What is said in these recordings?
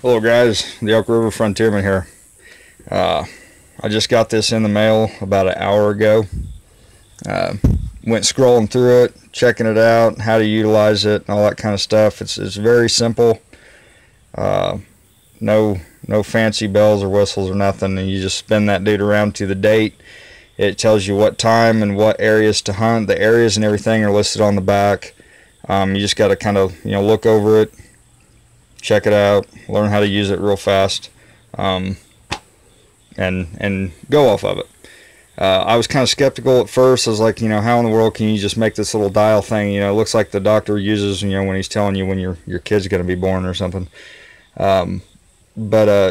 Hello guys, the Elk River Frontierman here. I just got this in the mail about an hour ago. Uh, Went scrolling through it, checking it out, how to utilize it, and all that kind of stuff. It's very simple. Uh, no fancy bells or whistles or nothing. And you just spin that dude around to the date. It tells you what time and what areas to hunt. The areas and everything are listed on the back. You just got to kind of look over it, check it out, learn how to use it real fast, and go off of it. I was kind of skeptical at first. I was like, how in the world can you just make this little dial thing? It looks like the doctor uses, when he's telling you when your kid's going to be born or something. But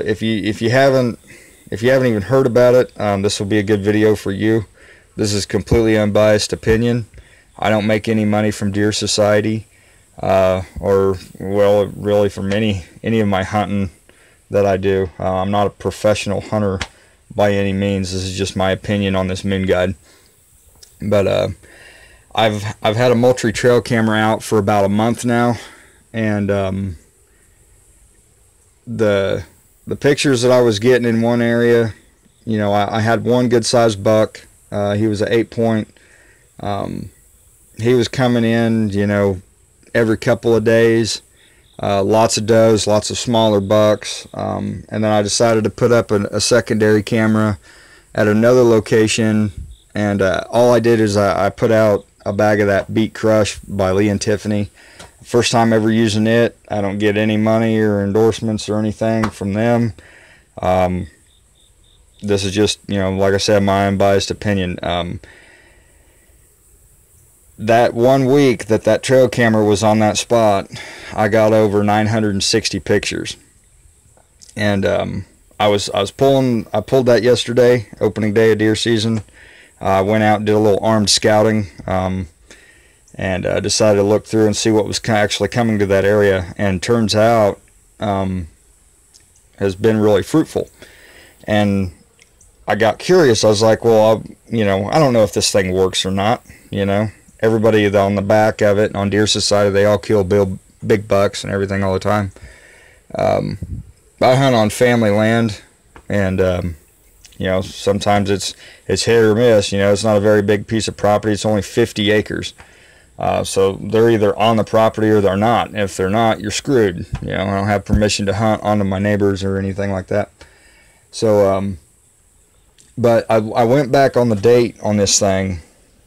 if you haven't even heard about it, this will be a good video for you. This is completely unbiased opinion. I don't make any money from Deer Society, or really from any of my hunting that I do. I'm not a professional hunter by any means. This is just my opinion on this moon guide. But I've had a Moultrie trail camera out for about a month now, and the pictures that I was getting in one area, I had one good sized buck. He was an 8-point. He was coming in, every couple of days. Lots of does, lots of smaller bucks. And then I decided to put up a secondary camera at another location. And all I did is I put out a bag of that Beat Crush by Lee and Tiffany. First time ever using it. I don't get any money or endorsements or anything from them. This is just, like I said, my unbiased opinion. That 1 week that trail camera was on that spot, I got over 960 pictures. And I pulled that yesterday, opening day of deer season. I went out and did a little armed scouting, and decided to look through and see what was actually coming to that area. And turns out has been really fruitful. And I got curious. I was like, well, I don't know if this thing works or not. Everybody on the back of it, on Deer Society, they all kill big bucks and everything all the time. I hunt on family land, and sometimes it's hit or miss. It's not a very big piece of property. It's only 50 acres. So they're either on the property or they're not. If they're not, you're screwed. I don't have permission to hunt onto my neighbors or anything like that. So, but I went back on the date on this thing.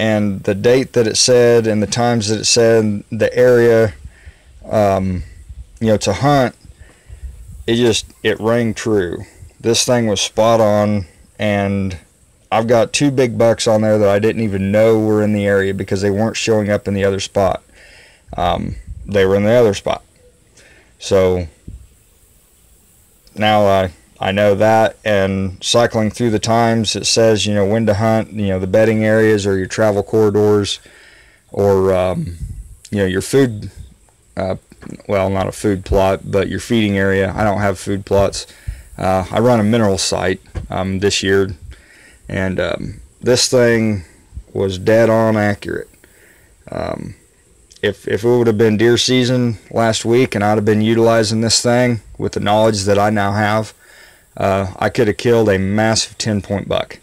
And the date that it said and the times that it said, the area, to hunt, it rang true. This thing was spot on, and I've got 2 big bucks on there that I didn't even know were in the area because they weren't showing up in the other spot. They were in the other spot. So now I know that, and cycling through the times, it says, when to hunt, the bedding areas or your travel corridors, or, your food, well, not a food plot, but your feeding area. I don't have food plots. I run a mineral site this year, and this thing was dead on accurate. If it would have been deer season last week and I'd have been utilizing this thing with the knowledge that I now have, I could have killed a massive 10-point buck.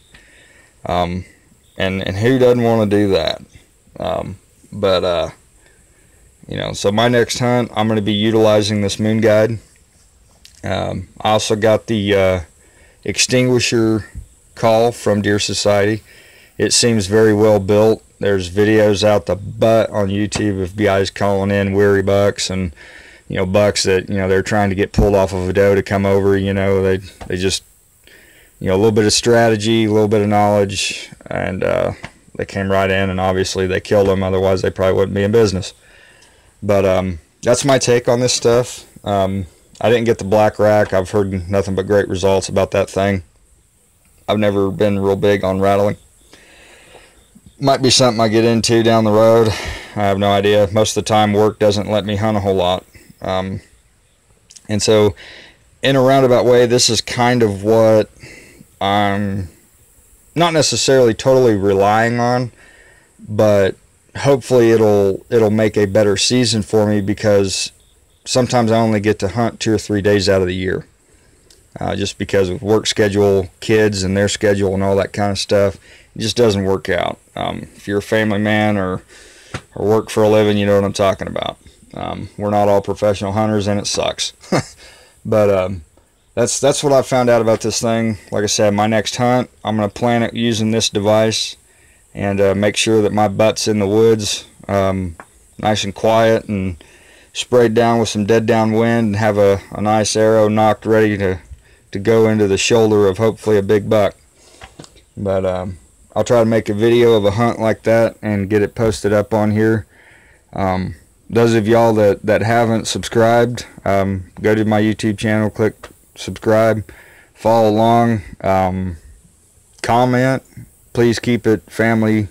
And who doesn't want to do that? So my next hunt, I'm going to be utilizing this moon guide. I also got the extinguisher call from Deer Society. It seems very well built. There's videos out the butt on YouTube of guys calling in weary bucks, and bucks that they're trying to get pulled off of a doe to come over. They just a little bit of strategy, a little bit of knowledge, and they came right in, and obviously they killed them. Otherwise they probably wouldn't be in business. But that's my take on this stuff. I didn't get the black rack. I've heard nothing but great results about that thing. I've never been real big on rattling. Might be something I get into down the road. I have no idea. Most of the time work doesn't let me hunt a whole lot. And so in a roundabout way, this is kind of what I'm not necessarily totally relying on, but hopefully it'll make a better season for me, because sometimes I only get to hunt 2 or 3 days out of the year, just because of work schedule, kids and their schedule and all that kind of stuff. It just doesn't work out. If you're a family man or work for a living, you know what I'm talking about. We're not all professional hunters, and it sucks. But that's what I found out about this thing. Like I said, my next hunt, I'm going to plan it using this device, and make sure that my butt's in the woods, nice and quiet, and sprayed down with some dead down wind, and have a nice arrow knocked ready to go into the shoulder of hopefully a big buck. But I'll try to make a video of a hunt like that and get it posted up on here. Those of y'all that haven't subscribed, go to my YouTube channel, click subscribe, follow along, comment. Please keep it family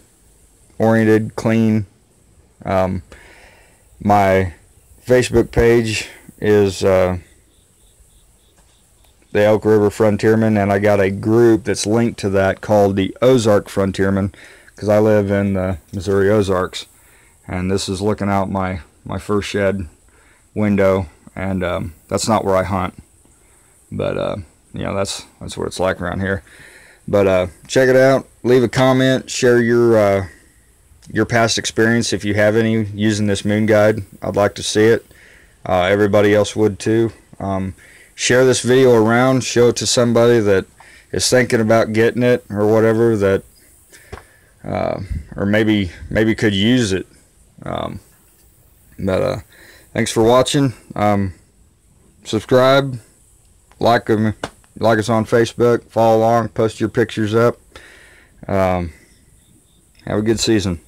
oriented, clean. My Facebook page is the Elk River Frontierman, and I got a group that's linked to that called the Ozark Frontierman, because I live in the Missouri Ozarks, and this is looking out my fur shed window, and that's not where I hunt, but you know, that's what it's like around here. But check it out, leave a comment, share your past experience if you have any using this moon guide. I'd like to see it. Everybody else would too. Share this video around, show it to somebody that is thinking about getting it or whatever, that or maybe could use it. But thanks for watching. Subscribe, like us on Facebook, follow along, post your pictures up. Have a good season.